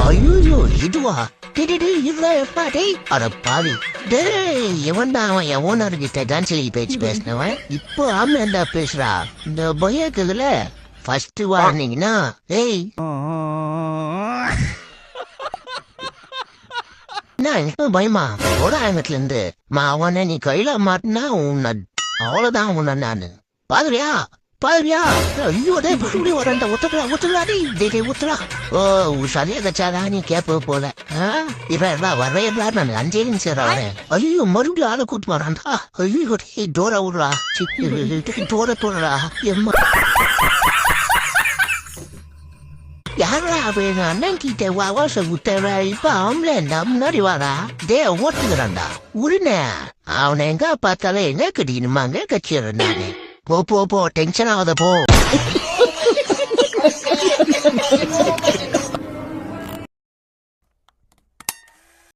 ஐயோ இதுவா இதுல எப்பா டேய் அட பாவி டேய் எவன்டா அவன் என் ஓனர் கிட்ட டான்ஸ்லி பேச்சு பேசினவன் இப்போ ஆமேண்டா பேசுறா இந்த பயக்குதுல ஃபர்ஸ்ட் வார்னிங்னா ஏய் நான் எனக்கு பயமா ஓட ஆயத்துல இருந்து அவனை நீ கையில மாட்டினா உன்னை அவ்வளவுதான் உன்னை நானு பாக்குறியா பாருயா ஐயோ டே இப்படி வரண்ட ஒத்துடா டேய் ஒத்துடா ஓ சரியா கச்சாதா நீ கேப்ப போல இப்ப வரவேடா நான் 5 நிமிஷம் வரேன் ஐயோ மறுபடியும் ஆளை கூட்டு வரான்டா ஐயோ டே டோரா விடுறா டோரா எம்மா யாரா அவன் அண்ணன் கிட்ட வாச குத்தரா இப்ப ஆம்பளை முன்னாடி வாடா டே ஓட்டுக்கிறான்டா உருன அவனை எங்க பார்த்தாலே என்ன கட்டிக்கணுமாங்க கட்சிடுறேன் நானு போ டென்ஷன் ஆகாத போ